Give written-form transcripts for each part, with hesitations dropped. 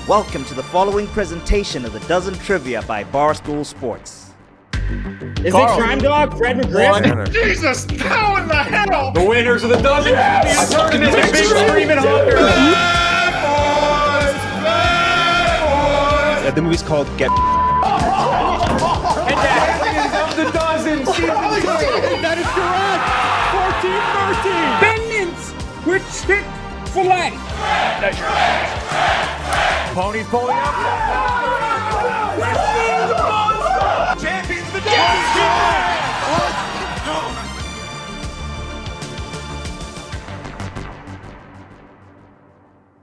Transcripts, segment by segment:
Welcome to the following presentation of the Dozen Trivia by Barstool Sports. Is it Crime Dog, Fred McGriff? Jesus, how in the hell? The winners of the Dozen Trivia Tournament, the big screaming honker. The movie's called Get. And that of the Dozen, season 2. That is correct. 14-13. Bennings with Chick-fil-A. Ponies pulling up. Champions the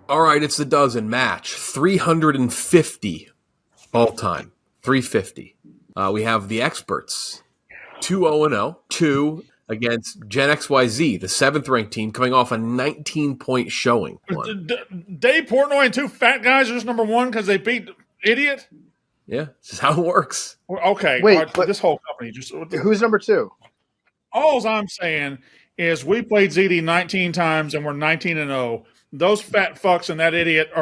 All right, it's the Dozen match. 350 all time. 350. We have the experts. 2-0-0. 2 against Gen XYZ, the 7th ranked team, coming off a 19-point showing. Dave Portnoy and two fat guys are just number one because they beat Idiot? Yeah, this is how it works. Okay. Wait, but this whole company just. Who's number two? All I'm saying is we played ZD 19 times and we're 19-0. Those fat fucks and that idiot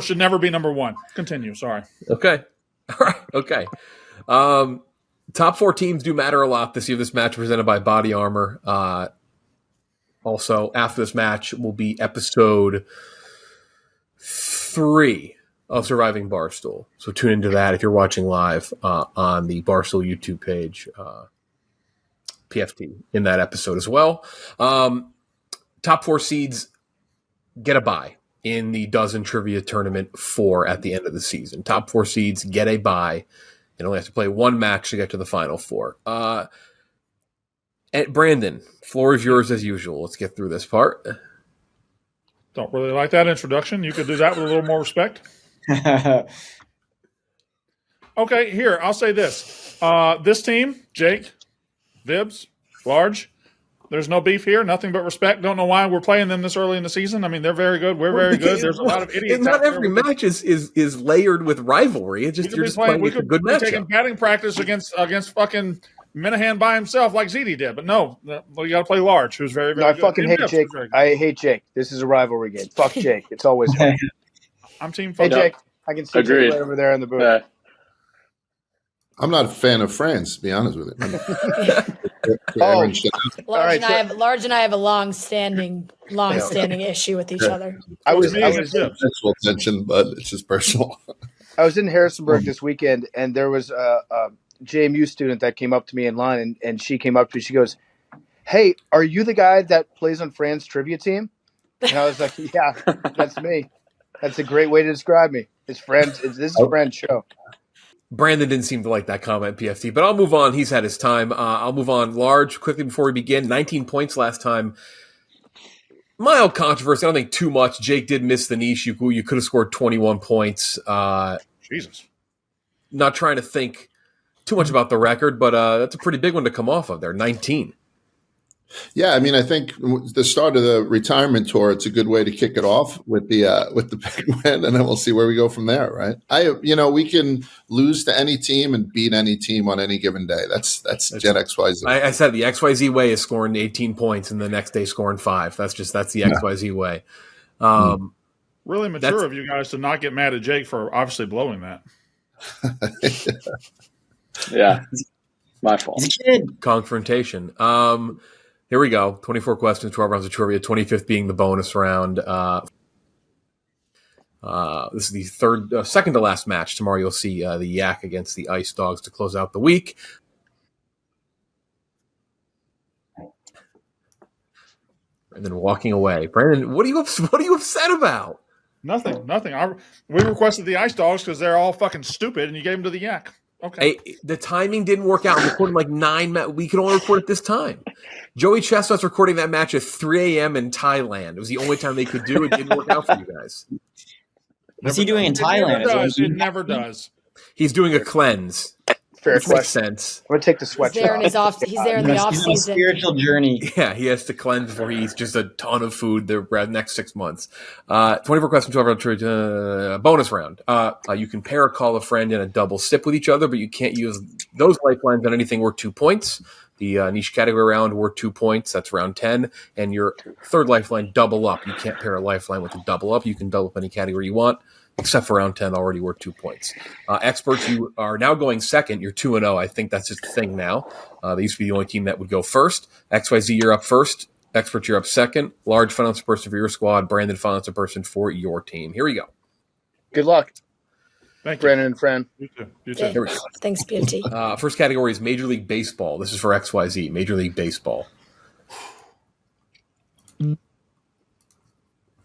should never be number one. Continue. Sorry. Okay. All right. Okay. Top 4 teams do matter a lot this year. This match presented by Body Armor. Also, after this match will be episode 3 of Surviving Barstool. So tune into that if you're watching live on the Barstool YouTube page. PFT in that episode as well. Top 4 seeds get a bye in the Dozen Trivia Tournament 4 at the end of the season. Top 4 seeds get a bye and only have to play one match to get to the Final 4. And Brandon, floor is yours as usual. Let's get through this part. Don't really like that introduction. You could do that with a little more respect. Okay, here, I'll say this. This team, Jake, Vibbs, Large, there's no beef here, nothing but respect. Don't know why we're playing them this early in the season. I mean, they're very good. We're very good. There's a lot of idiots. Not every match is layered with rivalry. It's just you're just playing a good matchup. Taking batting practice against fucking Minahan by himself like ZD did. But no, you got to play Large, who's very, very No, I good. fucking hate Jake. I hate Jake. This is a rivalry game. Fuck Jake. It's always fun. I'm team Hey, fuck. Jake. I can see Jake right over there in the booth. I'm not a fan of Fran's, to be honest with you. Large and I have a long-standing issue with each other. I was sexual tension, but it's just personal. I was in Harrisonburg this weekend, and there was a JMU student that came up to me in line, and she came up to me. She goes, "Hey, are you the guy that plays on Fran's trivia team?" And I was like, "Yeah, that's me." That's a great way to describe me. This is Fran's show. Brandon didn't seem to like that comment, PFT, but I'll move on. He's had his time. I'll move on. Large, quickly before we begin, 19 points last time. Mild controversy. I don't think too much. Jake did miss the niche. You could have scored 21 points. Jesus. Not trying to think too much about the record, but that's a pretty big one to come off of there, 19. Yeah, I mean, I think the start of the retirement tour, it's a good way to kick it off with the big win, and then we'll see where we go from there, right? We can lose to any team and beat any team on any given day. That's Gen XYZ. I said the XYZ way is scoring 18 points and the next day scoring 5. That's the XYZ way. Really mature of you guys to not get mad at Jake for obviously blowing that. Yeah, my fault. Confrontation. Here we go. 24 questions, 12 rounds of trivia, 25th being the bonus round. This is the second to last match. Tomorrow you'll see the Yak against the Ice Dogs to close out the week. And then walking away. Brandon, what are you upset about? Nothing. We requested the Ice Dogs because they're all fucking stupid, and you gave them to the Yak. Okay. Hey, the timing didn't work out. I'm recording like 9. We could only record at this time. Joey Chestnut's recording that match at 3 a.m. in Thailand. It was the only time they could do it. It didn't work out for you guys. What's he doing in Thailand? It never does. He's doing a cleanse. Fair Which question. makes sense. I'm gonna take the sweatshirt. He's there in the off He's on a season. spiritual journey. Yeah, he has to cleanse before he eats just a ton of food the next 6 months. 24 questions, 12 round bonus round. You can pair a call a friend and a double sip with each other, but you can't use those lifelines on anything worth 2 points. The niche category round worth 2 points. That's round 10. And your third lifeline, double up. You can't pair a lifeline with a double up. You can double up any category you want. except for round 10, already worth 2 points. Experts, you are now going second. You're 2-0. I think that's just a thing now. They used to be the only team that would go first. XYZ, you're up first. Experts, you're up second. Large, final answer person for your squad. Brandon, final answer person for your team. Here we go. Good luck. Thank you. Brandon and Fran. You too. Here we go. Thanks, PFT. First category is Major League Baseball. This is for XYZ. Major League Baseball.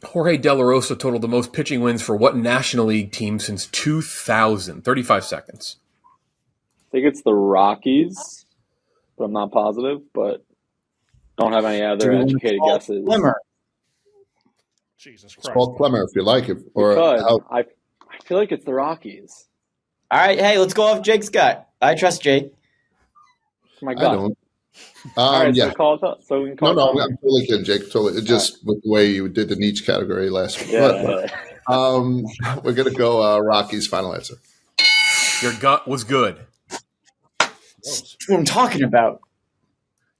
Jorge De La Rosa totaled the most pitching wins for what National League team since 2000? 35 seconds. I think it's the Rockies, but I'm not positive. But don't have any other educated guesses. Glimmer. Jesus It's Christ. called Clemmer if you like it. Or Because how, I feel like it's the Rockies. All right, hey, let's go off Jake's gut. I trust Jake. My I God. don't. All right, Yeah. so we can call No, it. I'm totally kidding, Jake. Totally. Just with the way you did the niche category last week. Yeah. We're going to go Rockies final answer. Your gut was good. That's what I'm talking about.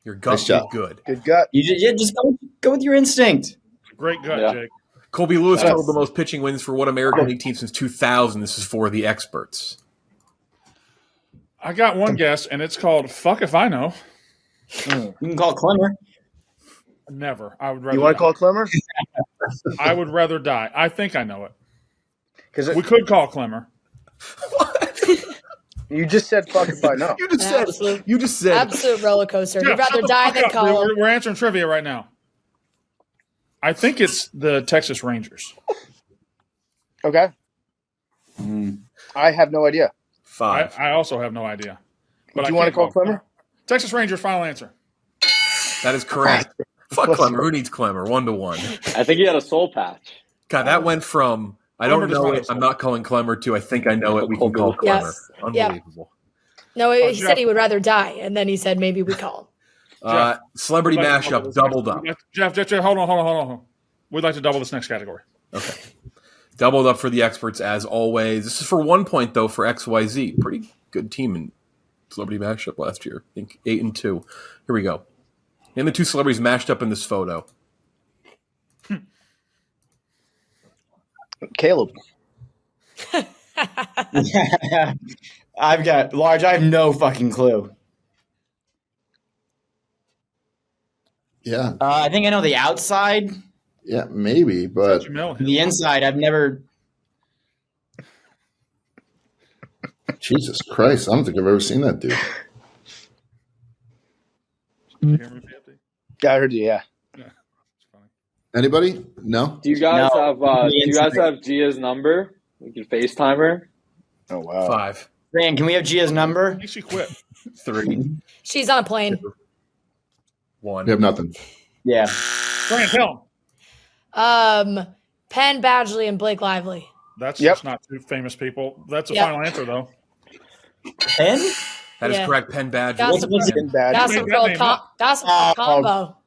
Your gut Nice was job. good. Good gut. Just go with your instinct. Great gut, Yeah. Jake. Colby Lewis Yes. totaled the most pitching wins for what American League team since 2000? This is for the experts. I got one guess, and it's called Fuck If I Know. You can call Clemmer. Never. I would rather You want to die. call Clemmer? I would rather die. I think I know it. Because We could call Clemmer. you just said fuck if I know. You just said. Absolute- You just said. Absolute roller coaster. You'd Jeff, rather shut the die fuck than up. call. We're answering trivia right now. I think it's the Texas Rangers. Okay. I have no idea. 5. I also have no idea. Do I you want to can't call Clemmer? Texas Rangers, final answer. That is correct. Fuck Clemmer. Who needs Clemmer? 1-1. I think he had a soul patch. God, that went from I don't Clemmer does know not it. have I'm soul. not calling Clemmer to I think I know it. We can call Clemmer. Yes. Unbelievable. No, he Jeff. said he would rather die, and then he said maybe we call him. Celebrity We'd like to mashup double this doubled next- up. Jeff, hold on. We'd like to double this next category. Okay. Doubled up for the experts as always. This is for 1 point though for XYZ. Pretty good team in celebrity mashup last year. I think 8-2. Here we go. Name the two celebrities mashed up in this photo. Caleb. I've got Large. I have no fucking clue. Yeah. I think I know the outside. Yeah, maybe, but You know him. The inside, I've never. Jesus Christ, I don't think I've ever seen that dude. You hear me, PFT? Yeah, I heard you. Yeah. Yeah. It's funny. Anybody? No? Do you guys No. have Gia's number? We can FaceTime her. Oh wow. 5, Fran, can we have Gia's number? I think she quit. 3, She's on a plane. 1. We have nothing. Yeah. Fran, tell him. Penn Badgley and Blake Lively. That's Yep. just not two famous people. That's a Yep. final answer, though. Penn? That is Yeah. correct. Penn Badger. Gossip What's Been bad. Gossip made that Girl name up. Gossip Girl combo. Oh,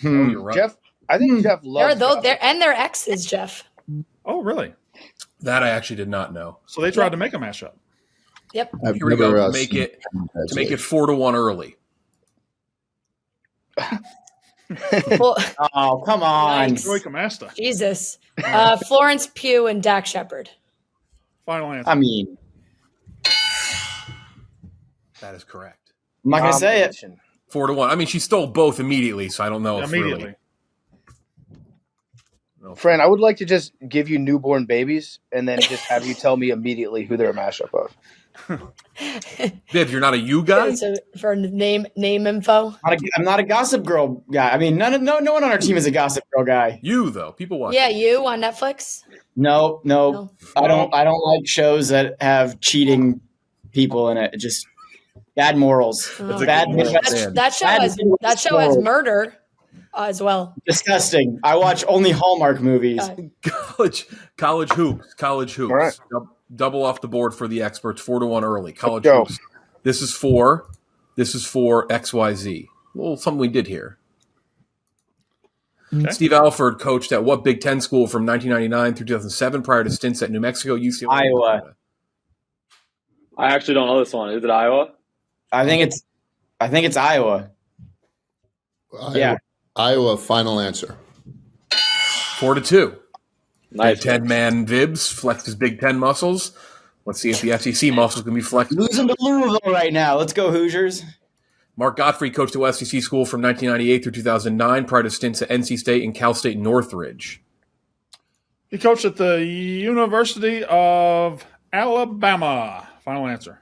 you're right. Jeff, I think Jeff They're loves those, gossip. they're and their exes, Jeff. Oh, really? That I actually did not know. So they tried to make a mashup. Yep. I've Here we go. never, To make seen it that to make shit. it 4-1 early. Well, Oh, come on. Yikes. Troy Camasta. Jesus. Florence Pugh and Dak Shepard. Final answer. I mean, That is correct. I'm not going to say it. Combination. 4-1. I mean, she stole both immediately, so I don't know if Immediately. really. No. Fran, I would like to just give you newborn babies and then just have you tell me immediately who they're a mashup of. Viv, you're not a you guy? So for name info. I'm not a Gossip Girl guy. I mean, no one on our team is a Gossip Girl guy. You though. People watch. Yeah, you on Netflix. No. No. I don't like shows that have cheating people in it. It just bad morals. Oh. Bad good Midwest. Man. That show Bad has Midwest murder as well. Disgusting. I watch only Hallmark movies. College hoops. All right. Double off the board for the experts. 4-1 early. College Go. hoops. This is for XYZ. Well, something we did here. Okay. Steve Alford coached at what Big Ten school from 1999 through 2007 prior to stints at New Mexico, UCLA, Iowa. I actually don't know this one. Is it Iowa? I think it's Iowa. Yeah. Iowa final answer. 4-2. Nice. Big Ten man Vibs flexed his Big Ten muscles. Let's see if the SEC muscles can be flexed. Losing to Louisville right now. Let's go, Hoosiers. Mark Godfrey coached at SEC school from 1998 through 2009, prior to stints at NC State and Cal State Northridge. He coached at the University of Alabama. Final answer.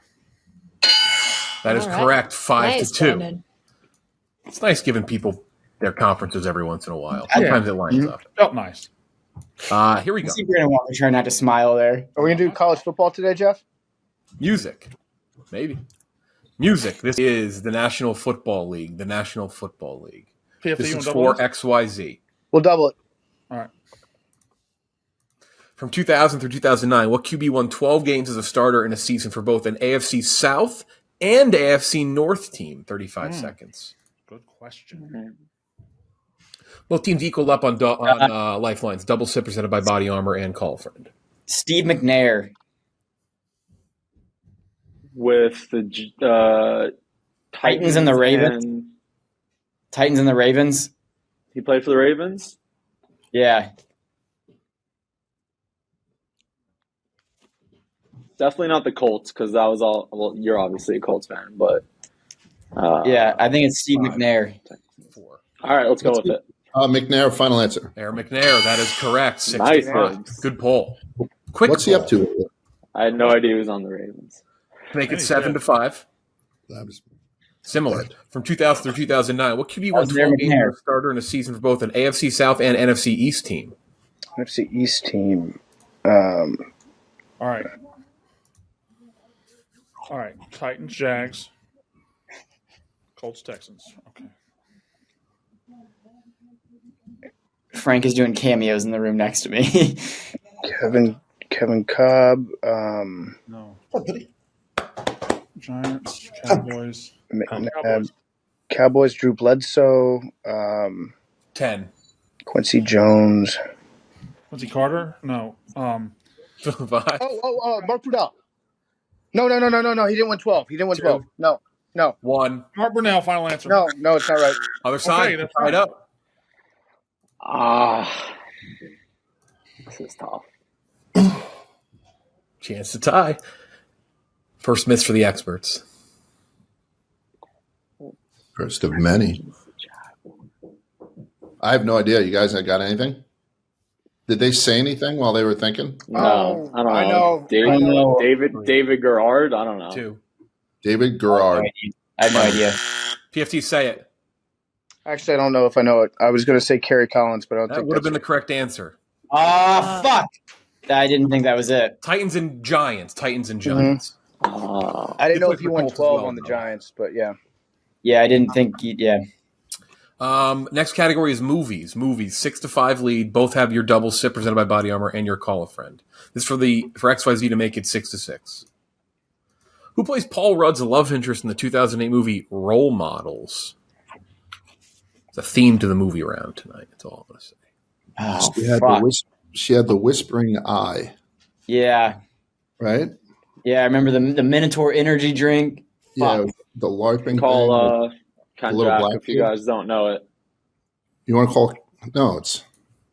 That is All right. correct. 5-2. Brandon. It's nice giving people their conferences every once in a while. Sometimes it lines up. Felt nice. Here we go. I see Brandon Walker trying not to smile there. Are we gonna do college football today, Jeff? Music. Maybe. Music. This is the National Football League. The National Football League. PFT, This you is want for double XYZ. We'll double it. All right. From 2000 through 2009, what QB won 12 games as a starter in a season for both an AFC South and AFC North team? 35 seconds. Good question. Both teams equaled up on lifelines. Double sip presented by Body Armor and Call a Friend. Steve McNair. With the Titans and the Ravens. and- Titans and the Ravens. He played for the Ravens. Yeah. Definitely not the Colts because that was all. Well, you're obviously a Colts fan, but Yeah, I think it's Steve McNair. 4. all right, let's go with it. McNair, final answer. Aaron McNair, that is correct. 6 Nice, to 5. Hibs. Good poll. Quick What's he poll. up to? I had no idea he was on the Ravens. Make it 7 to 5. Similar. From 2000 through 2009, what QB won was Aaron 12 games McNair. as a starter in a season for both an AFC South and NFC East team? NFC East team. All right. All right. Titans, Jags, Colts, Texans. Okay. Frank is doing cameos in the room next to me. Kevin Cobb. No. Giants, Cowboys. Cowboys. Drew Bledsoe. 10. Quincy Jones. Quincy Carter? No. 5. Oh, Mark Brunell. No. He didn't win 12. He didn't win 12. No. 1. Mark Brunell, final answer. No, it's not right. Other side. that's Right fine. up. This is tough. Chance to tie. First miss for the experts. First of many. I have no idea. You guys got anything? Did they say anything while they were thinking? No, I don't know. I know. David Garrard. I don't know. 2. David Garrard. I have no idea. PFT, say it. Actually, I don't know if I know it. I was going to say Kerry Collins, but I don't That think would have that's been the correct answer. Fuck. I didn't think that was it. Titans and Giants. Mm-hmm. I didn't He know played if he for won Colts as 12 well, on the though. Giants, but yeah. Yeah, I didn't think. Yeah. Next category is movies. Movies, 6 to 5 lead. Both have your double sip presented by Body Armor and your Call a Friend. This is for XYZ to make it 6 to 6. Who plays Paul Rudd's love interest in the 2008 movie Role Models? It's a theme to the movie round tonight. That's all I'm going to say. Oh, fuck. She had the whispering eye, Yeah. right? Yeah, I remember the Minotaur energy drink. Yeah, Fuck. the LARPing thing. Call the little Jack black if you kid. guys don't know it. You want to call? No, it's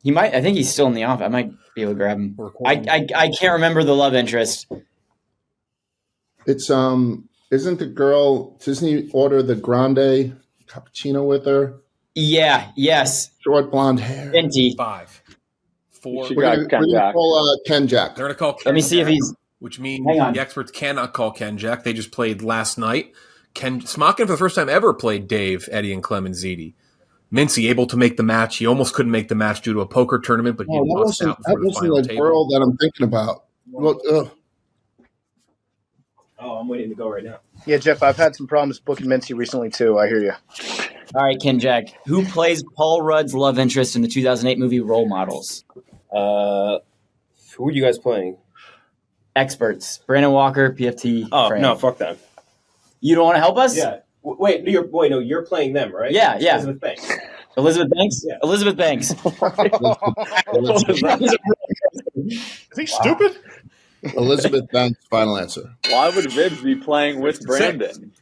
He might. I think he's still in the office. I might be able to grab him. We're recording. I can't remember the love interest. isn't the girl? Doesn't he order the grande cappuccino with her? Yeah. Yes. Short blonde hair. Venti. 5, 4. should We're got gonna, Ken we're gonna Jack. call Ken Jack. They're going to call Ken Let me see if Jack, he's. which means Hang on. the experts cannot call Ken Jack. They just played last night. Ken Smokin for the first time ever played Dave, Eddie, and Clem and Ziti. Mincy able to make the match. He almost couldn't make the match due to a poker tournament, but he Oh, that lost wasn't, out before that the final wasn't the table. girl that I'm thinking about. Well, Oh, I'm waiting to go right now. Yeah, Jeff, I've had some problems booking Mincy recently, too. I hear you. All right, Ken Jack. Who plays Paul Rudd's love interest in the 2008 movie Role Models? Who are you guys playing? Experts. Brandon Walker, PFT. Oh, Fran. no, fuck them. You don't want to help us? Yeah. Wait, no, you're playing them, right? Yeah. Elizabeth Banks. Elizabeth Banks? Yeah. Elizabeth Banks. Is he stupid? Elizabeth Banks, final answer. Why would Vibbs be playing with 6 to Brandon?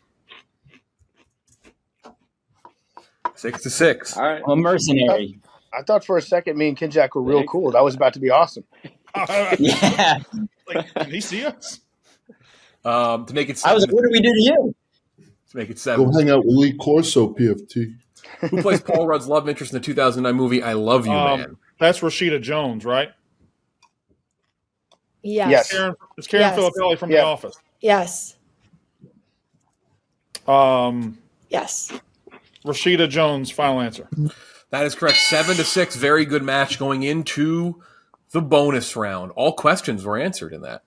6 to 6. All right. I'm a mercenary. I thought for a second me and Kinjack were real cool. That was about to be awesome. Yeah. Like, can he see us? To make it I was 7. like, what did we do to you? To make it Go 7. hang out with Lee Corso, PFT. Who plays Paul Rudd's love interest in the 2009 movie I Love You, Man? That's Rashida Jones, right? Yes. It's Karen Yes. Filippelli from The Office. Yes. Yes. Rashida Jones, final answer. That is correct. 7-6. Very good match going into the bonus round. All questions were answered in that.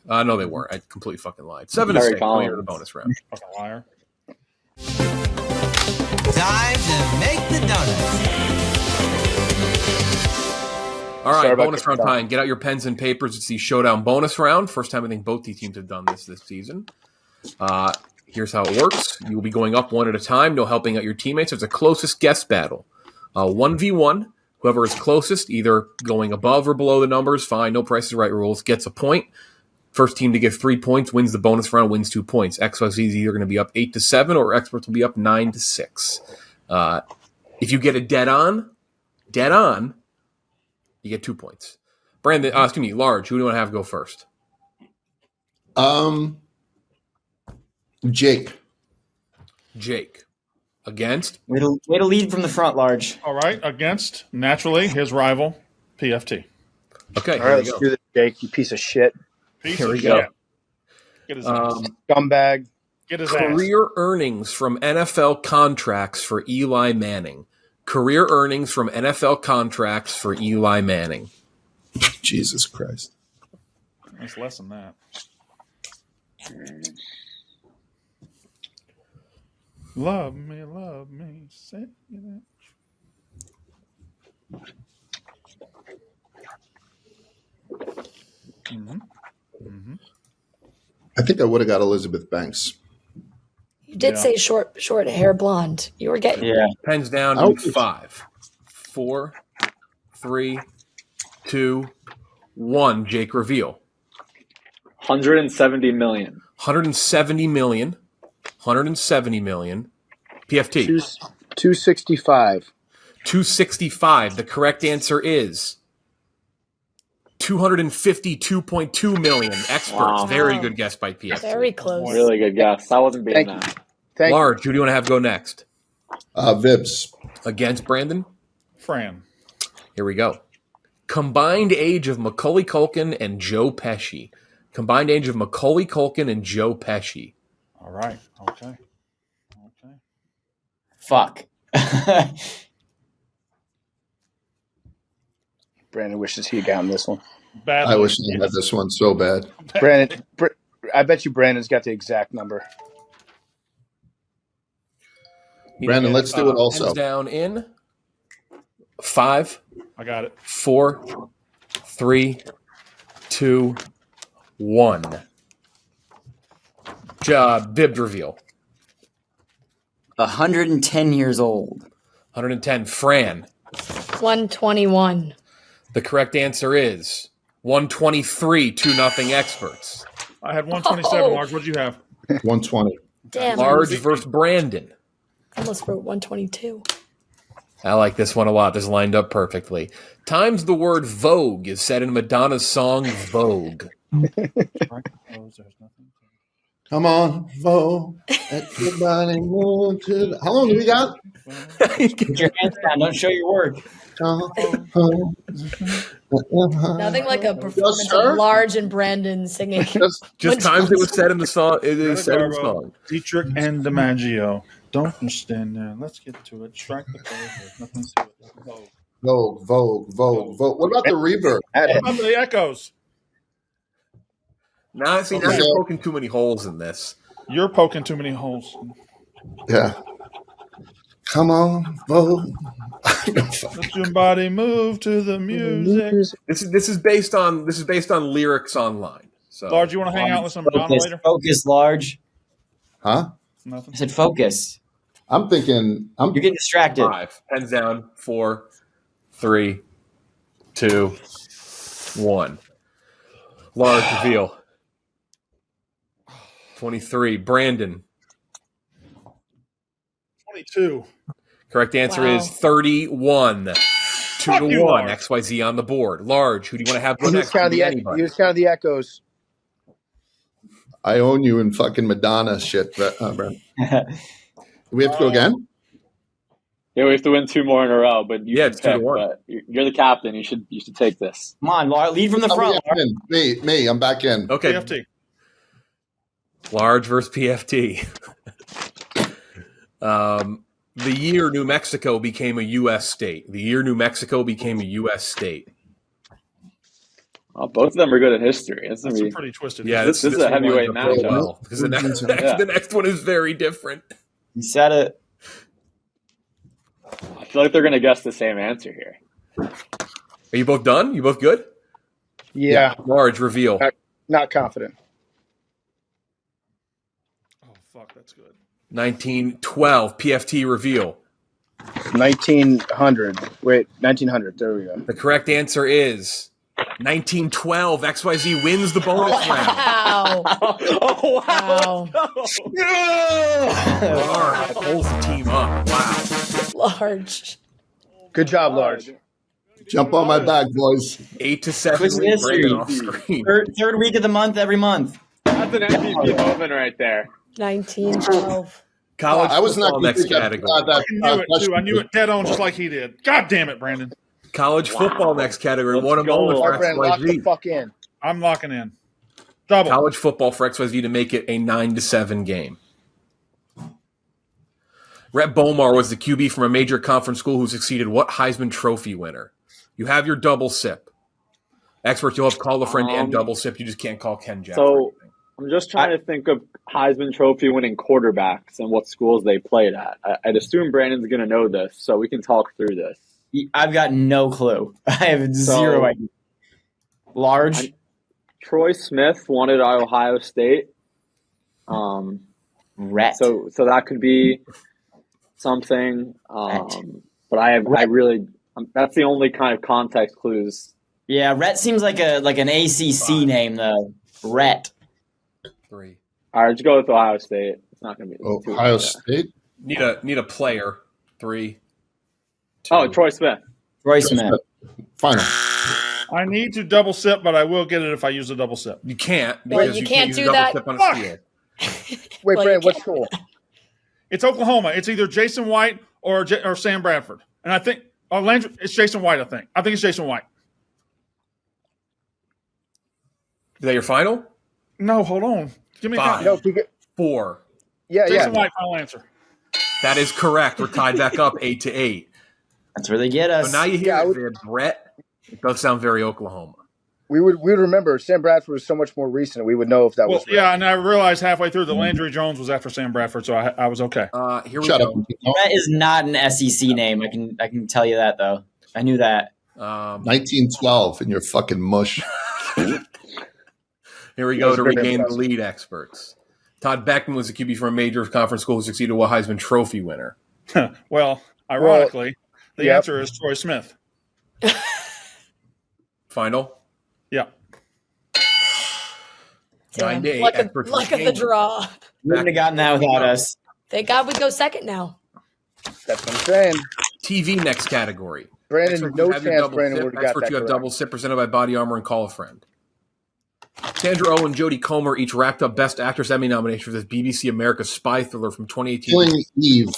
No, they weren't. I completely fucking lied. 7-6 going into the bonus round. Fucking liar. Time to make the donuts. All right, bonus round time. Get out your pens and papers. It's the showdown bonus round. First time I think both these teams have done this season. Here's how it works. You will be going up one at a time. No helping out your teammates. It's a closest guess battle. 1v1. Whoever is closest, either going above or below the numbers, fine. No Price is Right rules. Gets a point. First team to get 3 points wins the bonus round, wins 2 points. XYZ is either going to be up 8-7 or experts will be up 9-6. If you get a dead on, you get 2 points. Brandon, Large, who do you want to have go first? Jake. Against? Way to lead from the front, Large. All right, against, naturally, his rival, PFT. Okay, All right, let's do this, Jake, you piece of shit. Here we go. Get his ass. Scumbag. Get his ass. Career earnings from NFL contracts for Eli Manning. Career earnings from NFL contracts for Eli Manning. Jesus Christ. It's less than that. Love me, say that. I think I would have got Elizabeth Banks. You did say short hair blonde. You were getting Pens down in 5, 4, 3, 2, 1. Jake, reveal. 170 million. 170 million. 170 million. PFT. 265. 265. The correct answer is 252.2 million. Experts. Wow. Very good guess by PFT. very close. Really good guess. I wasn't beating that. Large, who do you want to have go next? Vibs. Against Brandon? Fran. Here we go. Combined age of Macaulay Culkin and Joe Pesci. Combined age of Macaulay Culkin and Joe Pesci. All right. Okay. Fuck. Brandon wishes he had gotten this one. Badly. I wish I had this one so bad. Brandon, I bet you Brandon's got the exact number. Brandon, let's do it also. Hands down in 5. I got it. 4, 3, 2, 1. Bib reveal. 110 years old. 110. Fran. 121. The correct answer is 123. 2-0 experts. I had 127. Large, what'd you have? 120. Damn. Large versus Brandon. I almost wrote 122. I like this one a lot. This lined up perfectly. Times the word Vogue is said in Madonna's song Vogue. Come on, Vogue. Let your body move to the... How long do we got? Put your hands down. Don't show your work. Nothing like a performance of Large and Brandon singing. Just times it was said in the song. It is said in the song. Dietrich and DiMaggio. Don't stand there. Let's get to it. Strike the pose. There's nothing to it. Vogue. What about the reverb? What about the echoes? Now you're poking too many holes in this. You're poking too many holes. Yeah. Come on, Vogue. Let your body move to the music. This is based on lyrics online. So Large, you want to hang out with some Madonna later? Focus, Large. Huh? Nothing. I said focus. I'm thinking. You're getting distracted. 5. Pens down. 4, 3, 2, 1. Large reveal. 23. Brandon. 22. Correct answer is 31. Fuck you, 2-1. Large. XYZ on the board. Large, who do you want to have go He was next? Could counting be the anybody. he was counting the echoes. I own you in fucking Madonna shit, Brent. Do we have to go again? Yeah, we have to win 2 more in a row, but you Yeah, can it's pick. 2-1. But you're the captain. You should take this. Come on, Laura, lead from the Oh, front. yeah, me. I'm back in. Okay. PFT. Large versus PFT. The year New Mexico became a U.S. state. The year New Mexico became a U.S. state. Well, both of them are good at history. It's That's gonna a be, pretty twisted. Yeah, This is a one heavyweight lines up really matchup. well, because the next, Yeah. the next one is very different. You said it. I feel like they're going to guess the same answer here. Are you both done? You both good? Yeah, Large reveal. not confident. Oh fuck, that's good. 1912 PFT reveal. 1900. Wait, 1900. There we go. The correct answer is 1912. XYZ wins the bonus round. Wow. Oh, wow. Wow. Large pulls the team up. Wow. Large. Good job, Large. Jump on my back, boys. 8-7 Quiz lead. history. Brandon off screen. Third week of the month, every month. That's an MVP moment right there. 1912. College I was not football gonna next think that- category. I knew it too. I knew it dead on just like he did. God damn it, Brandon. College football next category. What a go. moment All for right, Brandon, lock the XYZ. fuck in. I'm locking in. Double. College football for XYZ to make it a 9-7 game. Rhett Bomar was the QB from a major conference school who succeeded what Heisman Trophy winner? You have your double sip. Experts, you'll have call a friend and double sip. You just can't call Ken Jack. So I'm just trying to think of Heisman Trophy winning quarterbacks and what schools they played at. I'd assume Brandon's going to know this, so we can talk through this. I've got no clue. I have zero idea. Large. Troy Smith won at Ohio State. Rhett. So that could be something. But I really that's the only kind of context clues. Yeah, Rhett seems like an ACC name though. Rhett. 3. All right, let's go with Ohio State. It's not going to be Ohio State. Need a player. 3. 2. Oh, Troy Smith. Troy Smith. Final. I need to double sip, but I will get it if I use a double sip. You can't Well, because you you can't use do a double that. sip on a Fuck. steal. Wait, Well, Brandon, you what can't- school? It's Oklahoma. It's either Jason White or Sam Bradford. And I think Landry, it's Jason White, I think. I think it's Jason White. Is that your final? No, hold on. Give me a 5. count. No, we get, 4. yeah, Jason yeah. White, final answer. That is correct. We're tied back up 8-8. That's where they get us. So now you hear Yeah, I it, would- man. Brett. It does sound very Oklahoma. We would remember Sam Bradford was so much more recent. We would know if that Well, was right. yeah, and I realized halfway through that Landry Jones was after Sam Bradford, so I was okay. Here we Shut go. up. Rhett is not an SEC name. I can tell you that though. I knew that. 1912 in your fucking mush. Here we go That's to very regain the impressive. lead, experts. Todd Beckman was a QB from a major conference school who succeeded a Heisman Trophy winner. Well, ironically, the yep. answer is Troy Smith. Final? Yeah. Damn. 9-8. Luck of Experts the regained. draw. You wouldn't have gotten that without us. Thank God we go second now. That's what I'm saying. TV next category. Brandon, Experts, no you have your chance double Brandon sip. would have got Experts, that you have correct. double sip presented by Body Armor and Call a Friend. Sandra Oh and Jodie Comer each racked up Best Actress Emmy nomination for this BBC America spy thriller from 2018. Killing Eve.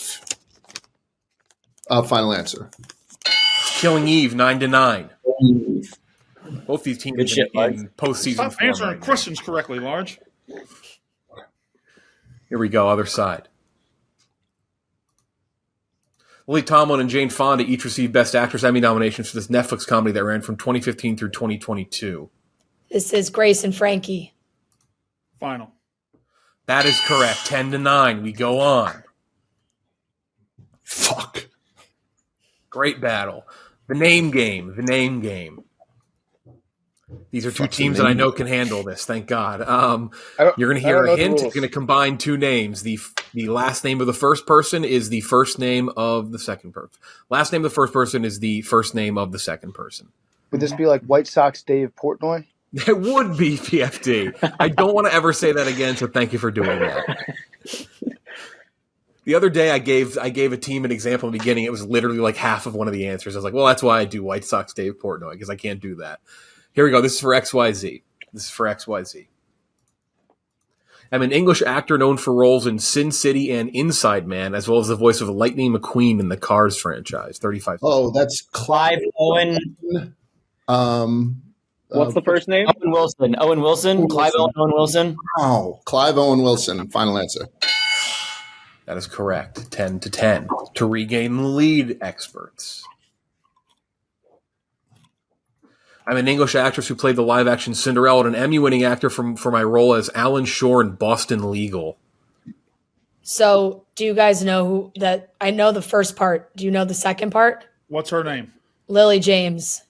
Final answer. Killing Eve, 9-9. Both these teams Good shit, in postseason Stop form answering right now. questions correctly, Large. Here we go, other side. Lily Tomlin and Jane Fonda each received Best Actress Emmy nominations for this Netflix comedy that ran from 2015 through 2022. This is Grace and Frankie. Final. That is correct. 10-9. We go on. Fuck. Great battle. The name game. The name game. These are two Fuck's teams the that I name know can handle this. Thank God. You're going to I hear don't know a the hint. It's rules. going to combine two names. The last name of the first person is the first name of the second person. Last name of the first person is the first name of the second person. Would this be like White Sox Dave Portnoy? It would be PFT. I don't want to ever say that again, so thank you for doing that. The other day, I gave a team an example in the beginning. It was literally like half of one of the answers. I was like, well, that's why I do White Sox Dave Portnoy, because I can't do that. Here we go. This is for XYZ. I'm an English actor known for roles in Sin City and Inside Man, as well as the voice of Lightning McQueen in the Cars franchise. 35. Oh, that's Clive Owen. What's the first name? Owen Wilson. Clive Owen Wilson. Oh, Clive Owen Wilson. Final answer. That is correct. 10-10 to regain the lead, experts. I'm an English actress who played the live-action Cinderella and an Emmy-winning actor for my role as Alan Shore in Boston Legal. So, do you guys know who that? I know the first part. Do you know the second part? What's her name? Lily James.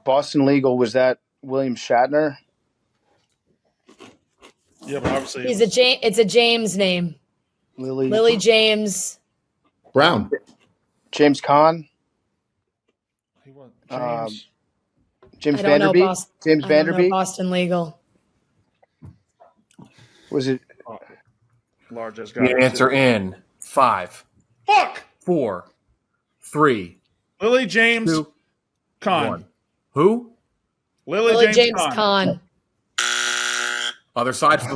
Boston Legal, was that William Shatner? Yeah, but obviously It's a James name. Lily James. Brown. James Caan. James Vanderbeek. James Vanderbeek. Boston Legal. Was it? Large as The answer in 5. Fuck. 4, 3, Lily James 2, Caan. 1. Who? Lily James Caan. Other side for the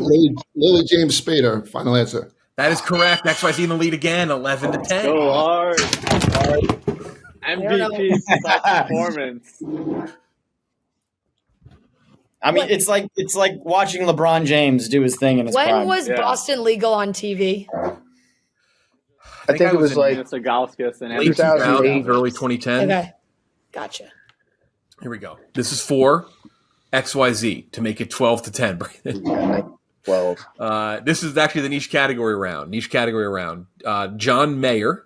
Lily James Spader. Final answer. That is correct. XYZ in the lead again, 11-10. Go hard. MVP performance. I mean, it's like watching LeBron James do his thing in his When prime. was Boston Legal on TV? I think it was like Sagauskas and late 2000s, early 2010. Okay, gotcha. Here we go. This is for XYZ to make it 12-10. Brandon. 12. This is actually the niche category round. John Mayer.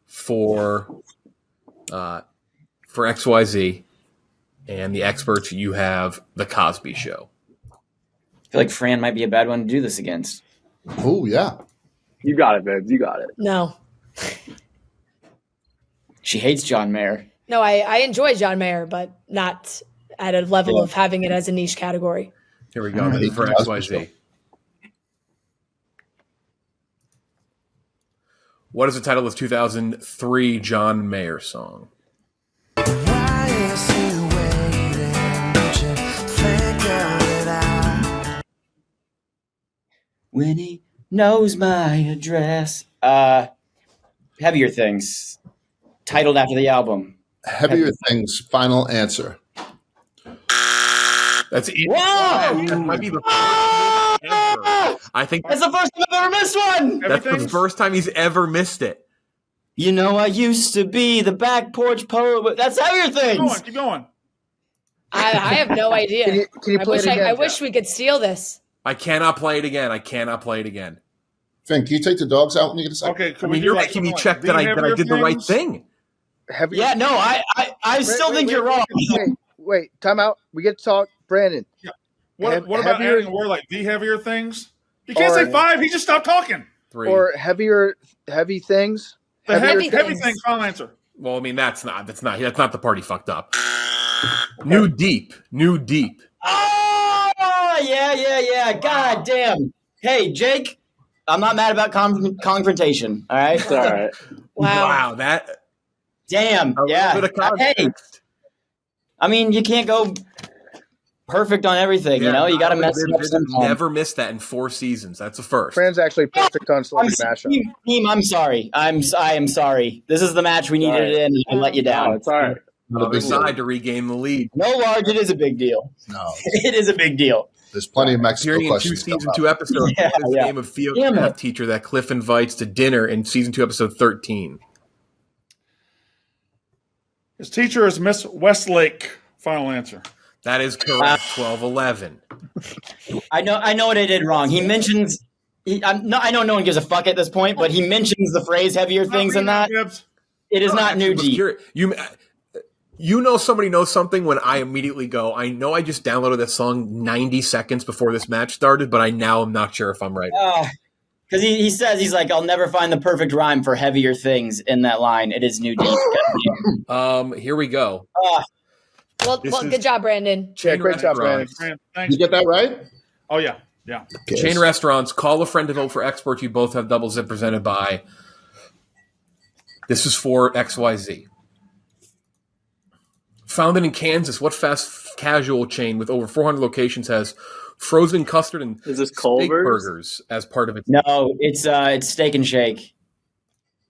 For XYZ. And the experts, you have The Cosby Show. I feel like Fran might be a bad one to do this against. Oh, yeah. You got it, Vibbs. You got it. No. She hates John Mayer. No, I enjoy John Mayer, but not at a level of having it as a niche category. Here we go. This is for XYZ. What is the title of 2003 John Mayer song? When he knows my address. Heavier Things. Titled after the album. Heavier Things. Final answer. That's it. Whoa! That might be the first time ever. I think That's the first time I've ever missed one. that's the first time he's ever missed it. You know, I used to be the back porch poet. But that's Heavier Things. Keep going. I have no idea. Can you play it again? I wish we could steal this. I cannot play it again. Finn, can you take the dogs out when you get a second? Okay, I mean, you're making me check that I did the right thing. Yeah, no, I still think you're wrong. Wait, time out. We get to talk. Brandon. Yeah. What about adding a word like the heavier things? You can't say 5. He just stopped talking. 3. Or heavy things? The heavy things. thing. Final answer. Well, I mean, that's not the part he fucked up. New deep. Oh, yeah. God damn. Hey, Jake, I'm not mad about confrontation. All right? It's all right. Wow, that. Damn. A Yeah. little bit of context. Hey, I mean, you can't go perfect on everything, you know? You got to mess it up sometimes. Never missed that in 4 seasons. That's a first. Fran's actually perfect on Celebrity Mashup. Team, I'm sorry. I am sorry. This is the match we needed it in and let you down. No, it's all right. Other side to regain the lead. No, Large, it is a big deal. No. It is a big deal. There's plenty of Mexico Appearing in 2 questions. season 2 episodes. Yeah, What is the yeah. name of field Damn it. math teacher that Cliff invites to dinner in season 2 episode 13? His teacher is Miss Westlake. Final answer. That is correct. 12-11. I know what I did wrong. He mentions. I know no one gives a fuck at this point, but he mentions the phrase "heavier things" in that. It is not new deep. You know somebody knows something when I immediately go, I know I just downloaded that song 90 seconds before this match started, but I now am not sure if I'm right. Because he says, he's like, I'll never find the perfect rhyme for heavier things in that line. It is new deep. Here we go. Well, good job, Brandon. Yeah, great job, Brandon. Thanks. You get that right? Oh, yeah. Yeah. Chain restaurants, call a friend to vote for expert. You both have double zip presented by. This is for XYZ. Founded in Kansas, what fast casual chain with over 400 locations has frozen custard and Is this steak Culver's? burgers as part of its? No, it's Steak and Shake.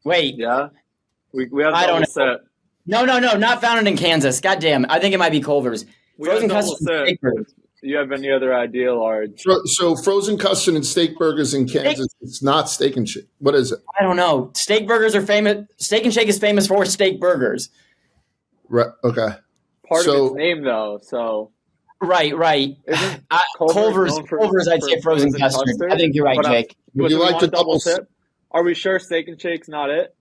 Wait, Yeah. We have I don't double know. sip. No, not founded in Kansas. God damn, I think it might be Culver's. We have Frozen double custard and sip. steak burgers. Do you have any other idea, Large? So frozen custard and steak burgers in Kansas. It's not Steak and Shake. What is it? I don't know. Steak burgers are famous. Steak and Shake is famous for steak burgers. Right. Okay. Part of its name, though. So Right. isn't Culver's, known for- I'd say frozen custard. I think you're right, But, Jake. Would you do we like want to double sip? Are we sure Steak and Shake's not it?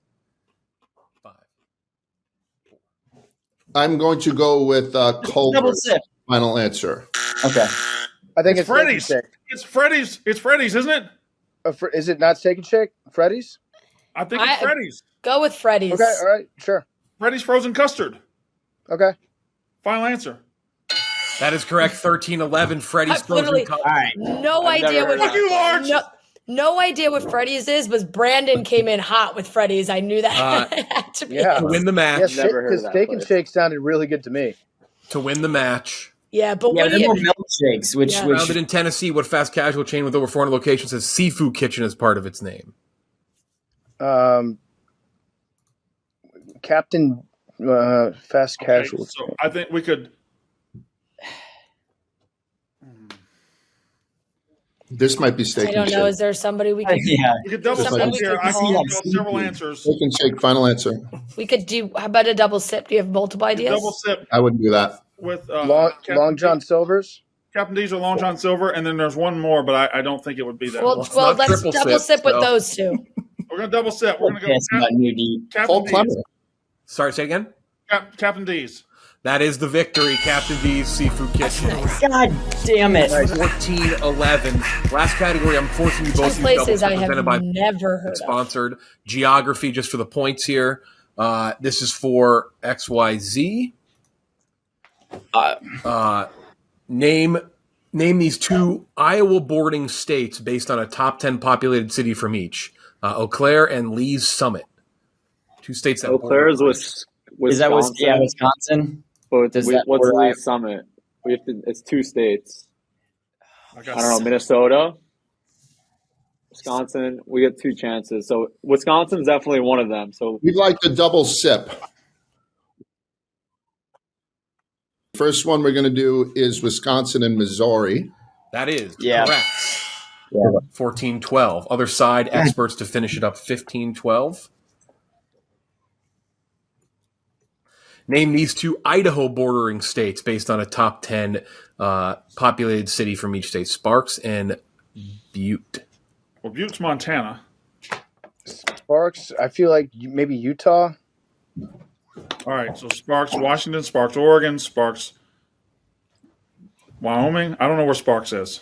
I'm going to go with Double Culver's. sip. Final answer. Okay. I think It's it's Freddy's. Steak and Shake. It's Freddy's. It's Freddy's, isn't it? Is it not Steak and Shake? Freddy's? I think it's Freddy's. Go with Freddy's. Okay, all right, sure. Freddy's frozen custard. Okay. Final answer. That is correct. 13-11. Freddy's I've literally- frozen custard. All right. No idea what. Fuck you, Large. No idea what Freddy's is, but Brandon came in hot with Freddy's. I knew that had to be. Yeah. To win the match. Yeah, Never heard of because that Steak and place. Shake sounded really good to me. To win the match. Yeah, but Yeah, what do they're more you? milkshakes, which Founded in Tennessee, what fast casual chain with over 400 locations has Seafood Kitchen as part of its name? Captain Fast Casual. Okay, so I think we could. This might be Steak I don't and know. Shake. Is there somebody we could? yeah. We could double Somebody sip here. could I can call. give several answers. Steak and Shake. Final answer. We could do. How about a double sip? Do you have multiple ideas? Double sip I wouldn't do that. with Long John Silver's. Captain D's or Long John Silver, and then there's one more, but I don't think it would be that. Well, it's not let's triple double sip, sip with so- those two. We're gonna double sip. We're gonna go Yes, about New Deep. Paul Captain Clemmer. D's. Sorry, say again? Captain D's. That is the victory. Captain D's Seafood Kitchen. God damn it. 14-11. Last category, I'm forcing you both Some to use double places sip I have presented by never heard of. sponsored. Geography, just for the points here. This is for XYZ. Name these two Iowa bordering states based on a top 10 populated city from each. Eau Claire and Lee's Summit. Two states that Eau Claire's Is that Wisconsin. Wisconsin? But Does that what's border- Lee's Summit? We have to. It's two states. I I don't know. Minnesota, Wisconsin. We get two chances. So Wisconsin's definitely one of them. So We'd like to double sip. First one we're going to do is Wisconsin and Missouri. That is Yeah. correct. Yeah. 14-12. Other side experts to finish it up 15-12. Name these two Idaho bordering states based on a top 10 populated city from each state. Sparks and Butte. Well, Butte's Montana. Sparks. I feel like maybe Utah. All right, so Sparks, Washington, Sparks, Oregon, Sparks, Wyoming. I don't know where Sparks is.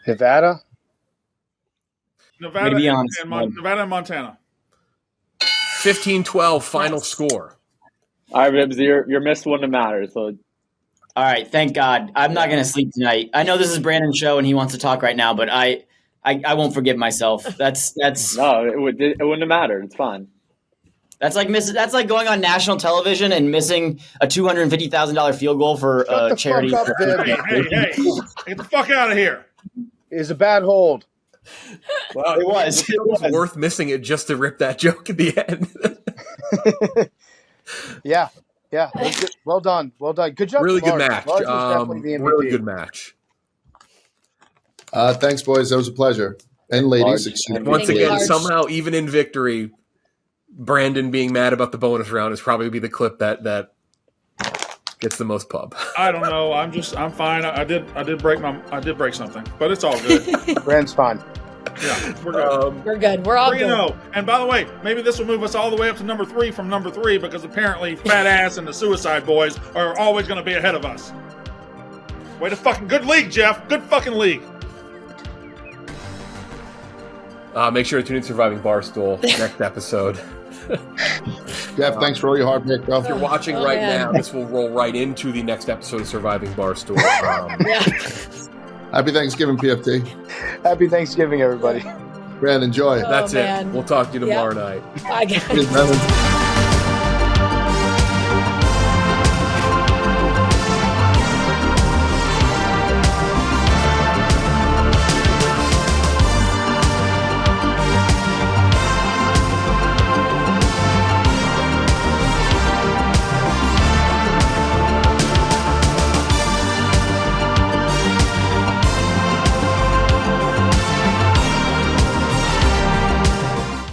Nevada. Nevada Maybe and, on- Nevada and Montana. 15-12 final score. all right, Ribs, your missed one to matter. So All right, thank God. I'm not going to sleep tonight. I know this is Brandon's show and he wants to talk right now, but I won't forgive myself. That's no, it wouldn't have mattered. It's fine. that's like going on national television and missing a $250,000 field goal for Shut the charity. fuck up, Viv. Hey, get the fuck out of here. Is a bad hold. Wow, It was. It was worth missing it just to rip that joke at the end. Yeah. Well done. Good job. Really to good Large. match. Large was definitely the MVP. Really good match. Thanks, boys. That was a pleasure. And ladies, Large. excuse me. Once Thank you, again, Large. somehow, even in victory, Brandon being mad about the bonus round is probably be the clip that gets the most pub. I don't know. I'm fine. I did break something, but it's all good. Brand's fine. Yeah, we're good. We're good. We're all good. 3-0. And by the way, maybe this will move us all the way up to number 3 from number 3 because apparently Fat Ass and the Suicide Boys are always going to be ahead of us. Way to fucking good league, Jeff. Good fucking league. Make sure to tune in to Surviving Barstool next episode. Jeff, thanks for all your hard work, bro. If you're watching right now, this will roll right into the next episode of Surviving Barstool. Happy Thanksgiving, PFT. Happy Thanksgiving, everybody. Fran, enjoy. That's it. We'll talk to you tomorrow night. Bye, guys. Cheers, man.